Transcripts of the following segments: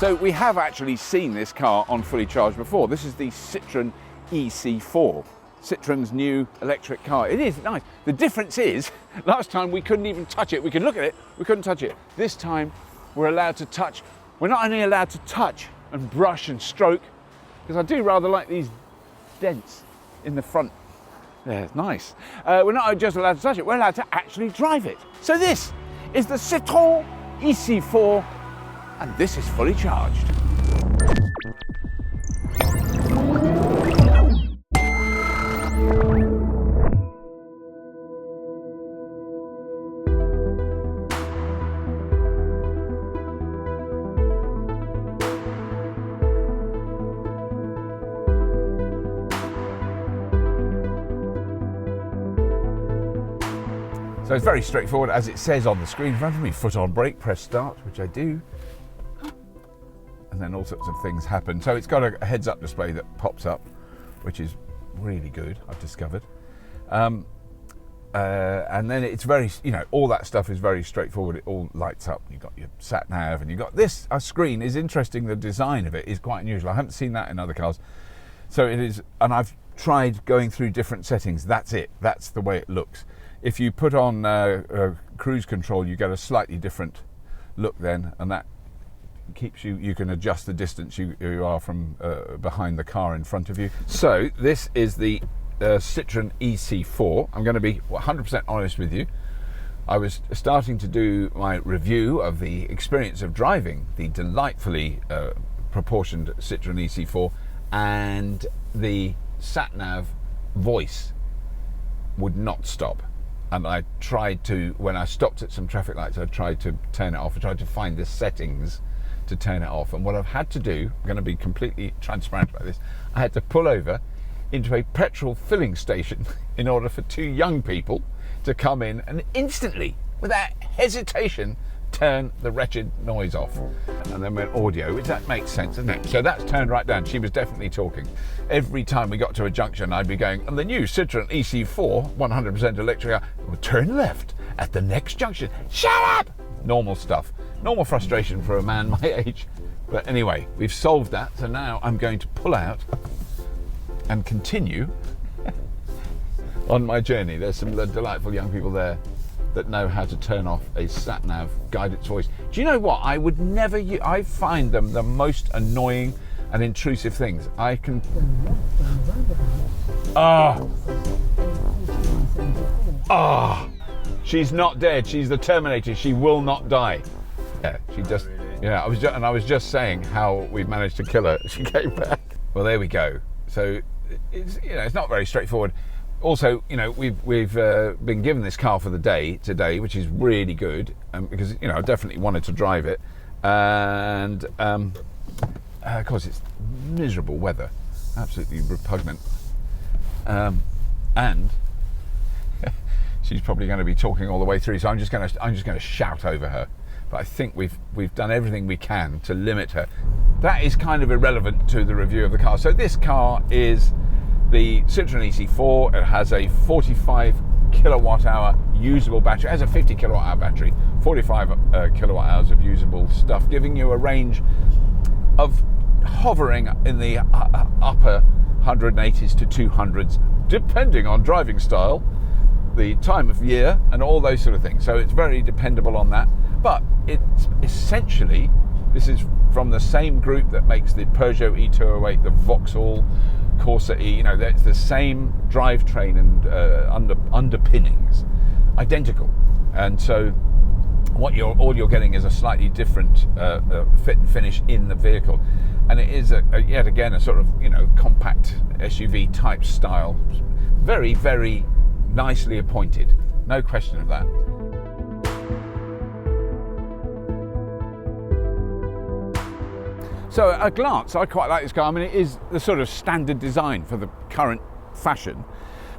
So we have actually seen this car on fully charged before. This is the Citroen e-C4, Citroen's new electric car. It is nice. The difference is, last time we couldn't even touch it. We could look at it, we couldn't touch it. This time we're allowed to touch. We're not only allowed to touch and brush and stroke, because I do rather like these dents in the front. Yeah, it's nice. We're not just allowed to touch it, we're allowed to actually drive it. So this is the Citroen e-C4, and this is fully charged. So it's very straightforward, as it says on the screen in front of me. Foot on brake, press start, which I do. And then all sorts of things happen. So it's got a heads-up display that pops up, which is really good, I've discovered. And then it's very, all that stuff is very straightforward. It all lights up. You've got your sat nav, and you've got this screen is interesting. The design of it is quite unusual. I haven't seen that in other cars. So it is, and I've tried going through different settings. That's it. That's the way it looks. If you put on cruise control, you get a slightly different look then, and that keeps you can adjust the distance you are from behind the car in front of you. So this is the Citroen e-C4. I'm going to be 100% honest with you. I was starting to do my review of the experience of driving the delightfully proportioned Citroen e-C4, and the sat-nav voice would not stop. And I tried to, when I stopped at some traffic lights, I tried to turn it off. I tried to find the settings to turn it off. And what I've had to do, I'm going to be completely transparent about this, I had to pull over into a petrol filling station in order for two young people to come in and instantly, without hesitation, turn the wretched noise off. And then went audio, which that makes sense, doesn't it? So that's turned right down. She was definitely talking. Every time we got to a junction, I'd be going, and the new Citroen e-C4, 100% electric, would turn left at the next junction. Shut up! Normal stuff. Normal frustration for a man my age. But anyway, we've solved that. So now I'm going to pull out and continue on my journey. There's some delightful young people there that know how to turn off a sat-nav guidance voice. Do you know what? I would never I find them the most annoying and intrusive things. I can... She's not dead. She's the Terminator. She will not die. Yeah, she just... Yeah, I was just saying how we've managed to kill her. She came back. Well, there we go. So, it's not very straightforward. Also, we've been given this car for the day today, which is really good, because I definitely wanted to drive it, and of course it's miserable weather, absolutely repugnant, and she's probably going to be talking all the way through, so I'm just going to shout over her. But I think we've done everything we can to limit her. That is kind of irrelevant to the review of the car. So this car is the Citroen e-C4. It has a 45 kilowatt hour usable battery. It has a 50 kilowatt hour battery, 45 kilowatt hours of usable stuff, giving you a range of hovering in the upper 180s to 200s, depending on driving style, the time of year, and all those sort of things. So it's very dependable on that. But it's essentially, this is from the same group that makes the Peugeot e-208, the Vauxhall Corsa E. It's the same drivetrain and underpinnings, identical. And so all you're getting is a slightly different fit and finish in the vehicle, and it is yet again a sort of compact SUV type style, very, very nicely appointed, no question of that. So at a glance, I quite like this car. I mean, it is the sort of standard design for the current fashion,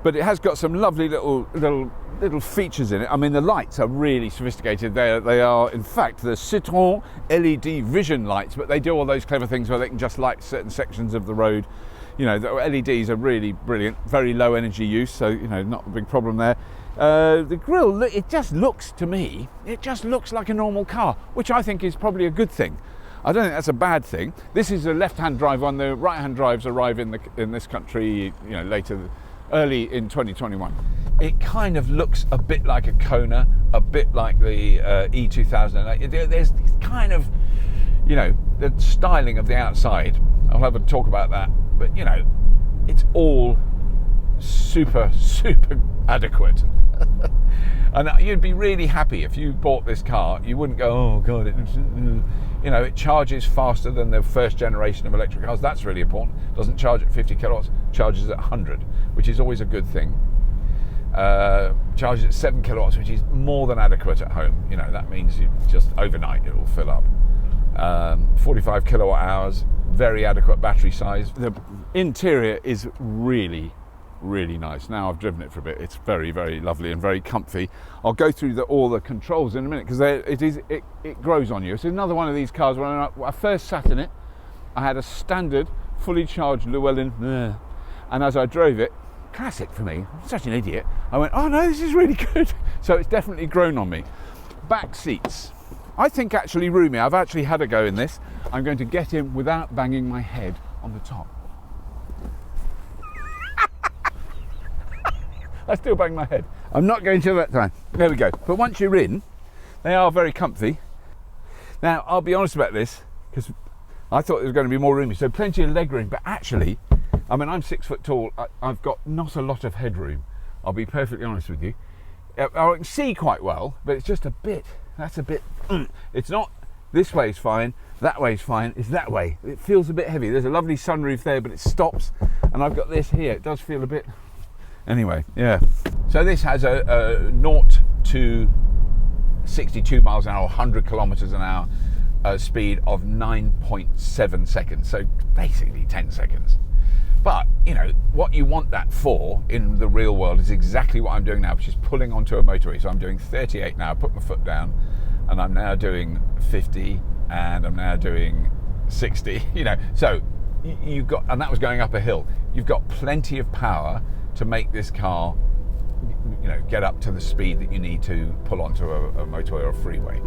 but it has got some lovely little features in it. I mean, the lights are really sophisticated. They are, in fact, the Citroen LED vision lights, but they do all those clever things where they can just light certain sections of the road. The LEDs are really brilliant, very low energy use, so not a big problem there. The grille, it just looks to me, it just looks like a normal car, which I think is probably a good thing. I don't think that's a bad thing. This is a left-hand drive one. The right-hand drives arrive in this country, you know, early in 2021. It kind of looks a bit like a Kona, a bit like the E2000. There's kind of, you know, the styling of the outside. I'll have a talk about that. But, you know, it's all super adequate. And you'd be really happy if you bought this car. You wouldn't go, oh God, you know, it charges faster than the first generation of electric cars. That's really important. It doesn't charge at 50 kilowatts, charges at 100, which is always a good thing. Charges at 7 kilowatts, which is more than adequate at home. You know, that means you just overnight it will fill up. 45 kilowatt hours, very adequate battery size. The interior is really nice. Now I've driven it for a bit, it's very lovely and very comfy. I'll go through all the controls in a minute because it grows on you. It's another one of these cars. When I first sat in it, I had a standard fully charged Llewellyn, and as I drove it, classic for me, I'm such an idiot, I went, oh no, this is really good. So it's definitely grown on me. Back seats, I think actually roomy. I've actually had a go in this. I'm going to get in without banging my head on the top. I still bang my head. I'm not going to that time. There we go. But once you're in, they are very comfy. Now, I'll be honest about this, because I thought there was going to be more roomy, so plenty of leg room, but actually, I mean, I'm 6 foot tall. I've got not a lot of headroom. I'll be perfectly honest with you. I can see quite well, but it's just a bit, that's a bit, it's not, this way is fine, that way is fine, it's that way. It feels a bit heavy. There's a lovely sunroof there, but it stops, and I've got this here. It does feel a bit, anyway, yeah. So this has a 0 to 62 miles an hour, 100 kilometers an hour speed of 9.7 seconds. So basically 10 seconds. But, you know, what you want that for in the real world is exactly what I'm doing now, which is pulling onto a motorway. So I'm doing 38 now, put my foot down, and I'm now doing 50, and I'm now doing 60, you know. So you've got, and that was going up a hill. You've got plenty of power to make this car, you know, get up to the speed that you need to pull onto a motorway or a freeway.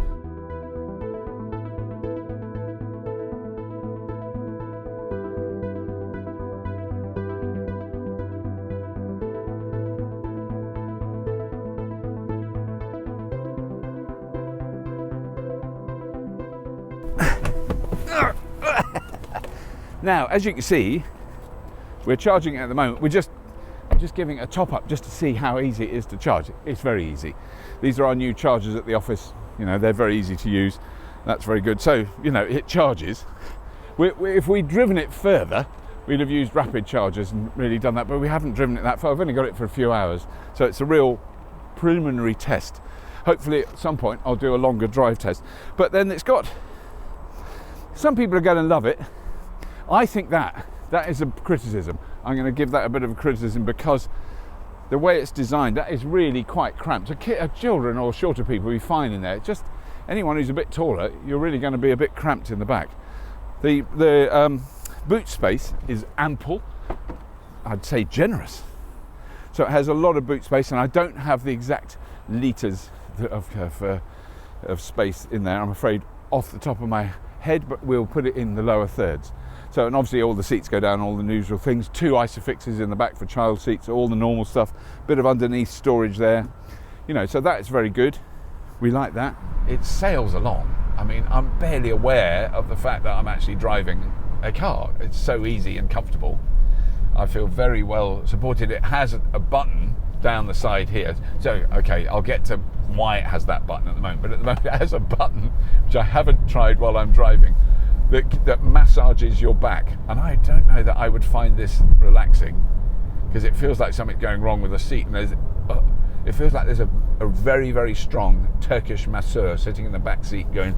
Now, as you can see, we're charging it at the moment. I'm just giving it a top up just to see how easy it is to charge. It's very easy. These are our new chargers at the office. You know, they're very easy to use. That's very good. So, you know, it charges. If we'd driven it further, we'd have used rapid chargers and really done that, but we haven't driven it that far. I've only got it for a few hours. So it's a real preliminary test. Hopefully at some point I'll do a longer drive test. But then it's got, some people are going to love it. I think that is a criticism. I'm going to give that a bit of a criticism because the way it's designed, that is really quite cramped. Children or shorter people will be fine in there. Just anyone who's a bit taller, you're really going to be a bit cramped in the back. The boot space is ample. I'd say generous. So it has a lot of boot space, and I don't have the exact litres of space in there, I'm afraid, off the top of my head, but we'll put it in the lower thirds. So, and obviously all the seats go down, all the usual things, 2 isofixes in the back for child seats, all the normal stuff, bit of underneath storage there, you know, so that is very good. We like that. It sails along. I mean, I'm barely aware of the fact that I'm actually driving a car. It's so easy and comfortable. I feel very well supported. It has a button down the side here. So, okay, I'll get to why it has that button at the moment, but at the moment it has a button, which I haven't tried while I'm driving, that massages your back, and I don't know that I would find this relaxing, because it feels like something's going wrong with the seat, and it feels like there's a very strong Turkish masseur sitting in the back seat going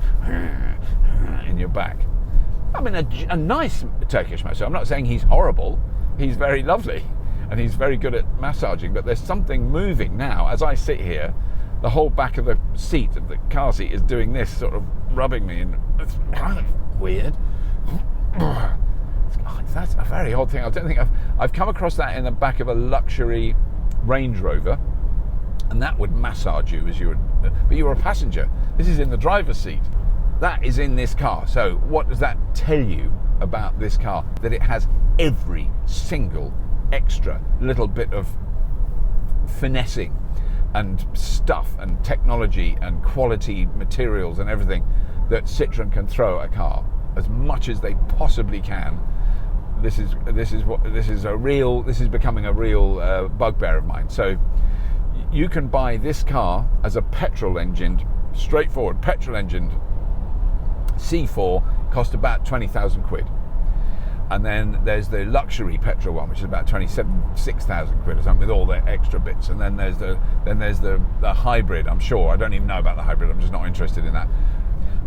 in your back. I mean, a nice Turkish masseur. I'm not saying he's horrible, he's very lovely and he's very good at massaging, but there's something moving now. As I sit here, the whole back of the seat, of the car seat, is doing this, sort of rubbing me, and it's kind of weird. That's a very odd thing. I don't think I've come across that in the back of a luxury Range Rover, and that would massage you as you would, but you were a passenger. This is in the driver's seat. That is in this car. So what does that tell you about this car? That it has every single extra little bit of finessing and stuff and technology and quality materials and everything that Citroen can throw at a car, as much as they possibly can. This is becoming a real bugbear of mine. So you can buy this car as a petrol engined, straightforward petrol engined C4, cost about 20,000 quid. And then there's the luxury petrol one, which is about 6,000 quid or something, with all the extra bits. And then there's the hybrid. I'm sure, I don't even know about the hybrid. I'm just not interested in that.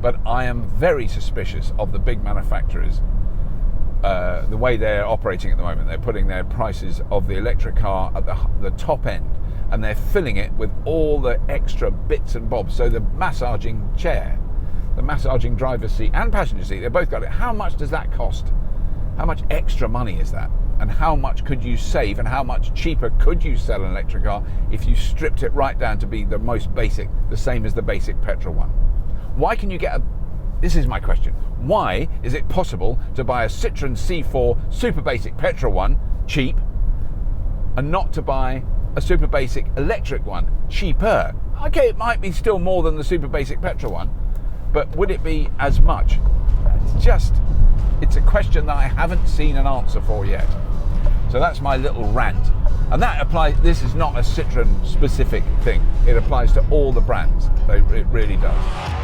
But I am very suspicious of the big manufacturers, the way they're operating at the moment. They're putting their prices of the electric car at the top end, and they're filling it with all the extra bits and bobs. So the massaging chair, the massaging driver's seat and passenger seat, they've both got it. How much does that cost? How much extra money is that? And how much could you save, and how much cheaper could you sell an electric car if you stripped it right down to be the most basic, the same as the basic petrol one? Why can you get this is my question. Why is it possible to buy a Citroen C4 super basic petrol one cheap, and not to buy a super basic electric one cheaper? Okay, it might be still more than the super basic petrol one, but would it be as much? It's a question that I haven't seen an answer for yet. So that's my little rant. And that applies, this is not a Citroen specific thing. It applies to all the brands. It really does.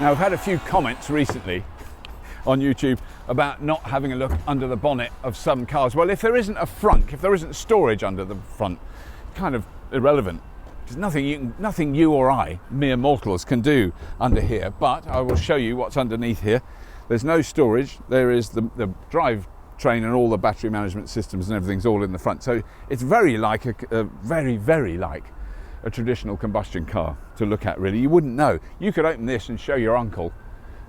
Now, I've had a few comments recently on YouTube about not having a look under the bonnet of some cars. Well, if there isn't a frunk, if there isn't storage under the front, kind of irrelevant. There's nothing you or I, mere mortals, can do under here. But I will show you what's underneath here. There's no storage. There is the drive train and all the battery management systems and everything's all in the front. So it's very like very like a traditional combustion car to look at, really. You wouldn't know. You could open this and show your uncle.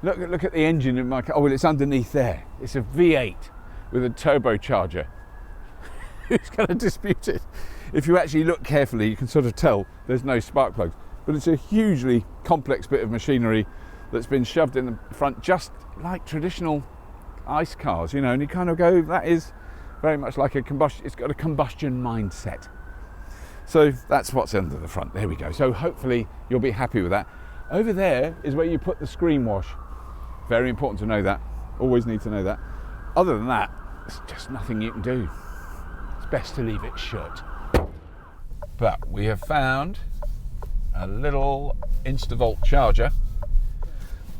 Look at the engine in my car. Oh, well, it's underneath there. It's a V8 with a turbocharger. Who's going to dispute it? If you actually look carefully, you can sort of tell there's no spark plugs. But it's a hugely complex bit of machinery that's been shoved in the front, just like traditional ICE cars, and you kind of go, that is very much like a combustion. It's got a combustion mindset. So that's what's under the front. There we go. So hopefully you'll be happy with that. Over there is where you put the screen wash. Very important to know that. Always need to know that. Other than that, there's just nothing you can do. It's best to leave it shut. But we have found a little Instavolt charger,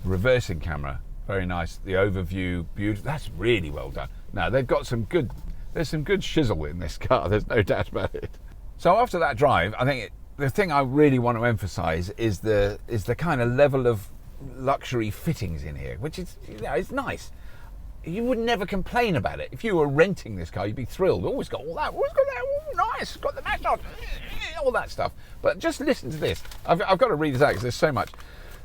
reversing camera. Very nice. The overview, beautiful. That's really well done. Now they've got there's some good shizzle in this car. There's no doubt about it. So after that drive, I think the thing I really want to emphasise is the kind of level of luxury fittings in here, which is, it's nice. You would never complain about it. If you were renting this car, you'd be thrilled. Oh, it's got all that. Oh, it's got that. Oh, nice. It's got the massage. All that stuff. But just listen to this. I've got to read this out because there's so much.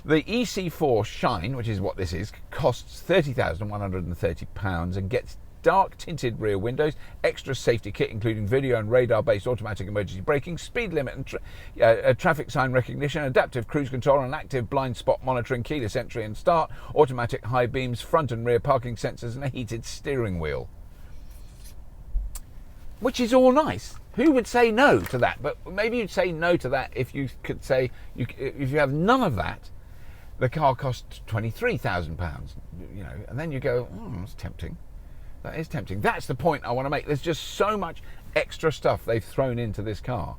The e-C4 Shine, which is what this is, costs £30,130 and gets dark tinted rear windows, extra safety kit including video and radar based automatic emergency braking, speed limit and traffic sign recognition, adaptive cruise control and active blind spot monitoring, keyless entry and start, automatic high beams, front and rear parking sensors and a heated steering wheel. Which is all nice. Who would say no to that? But maybe you'd say no to that if you could say, if you have none of that, the car costs £23,000, and then you go, that's tempting. That is tempting. That's the point I want to make. There's just so much extra stuff they've thrown into this car.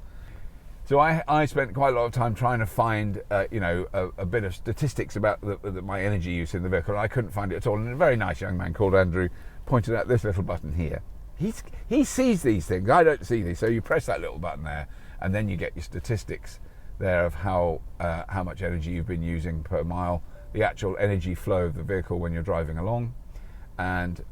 So I spent quite a lot of time trying to find, a bit of statistics about my energy use in the vehicle. I couldn't find it at all. And a very nice young man called Andrew pointed out this little button here. He sees these things. I don't see these. So you press that little button there, and then you get your statistics there of how much energy you've been using per mile, the actual energy flow of the vehicle when you're driving along, and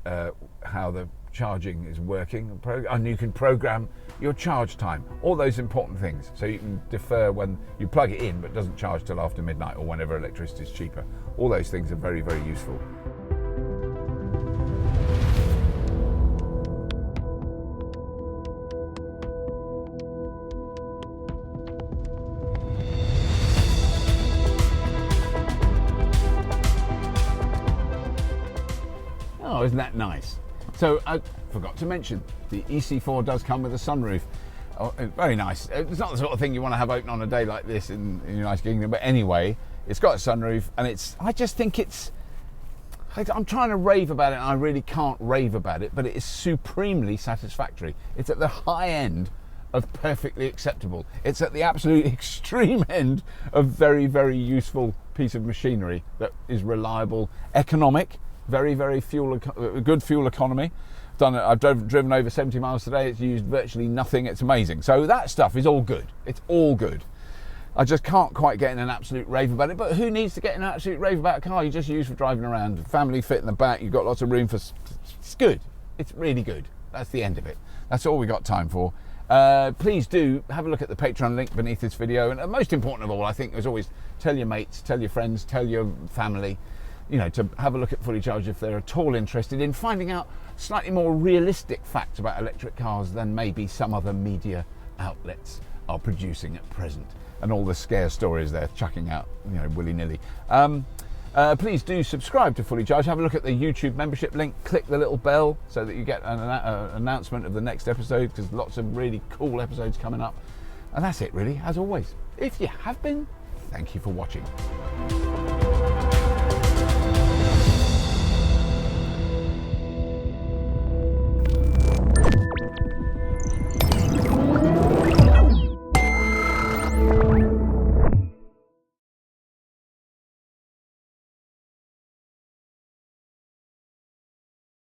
how the charging is working, and you can program your charge time, all those important things. So you can defer when you plug it in, but it doesn't charge till after midnight or whenever electricity is cheaper. All those things are very, very useful. Oh, isn't that nice? So I forgot to mention, the e-C4 does come with a sunroof. Oh, very nice. It's not the sort of thing you want to have open on a day like this in the United Kingdom, but anyway, it's got a sunroof, and I just think I'm trying to rave about it, and I really can't rave about it, but it is supremely satisfactory. It's at the high end of perfectly acceptable. It's at the absolute extreme end of very, very useful piece of machinery that is reliable, economic, very, very good fuel economy. I've driven over 70 miles today. It's used virtually nothing. It's amazing. So that stuff is all good. It's all good. I just can't quite get in an absolute rave about it. But who needs to get in an absolute rave about a car you just use for driving around? Family fit in the back. You've got lots of room for. It's good. It's really good. That's the end of it. That's all we got time for. Please do have a look at the Patreon link beneath this video. And most important of all, I think, as always, tell your mates, tell your friends, tell your family, to have a look at Fully Charged if they're at all interested in finding out slightly more realistic facts about electric cars than maybe some other media outlets are producing at present, and all the scare stories they're chucking out, willy-nilly. Please do subscribe to Fully Charged. Have a look at the YouTube membership link. Click the little bell so that you get an announcement of the next episode, because lots of really cool episodes coming up. And that's it, really, as always. If you have been, thank you for watching.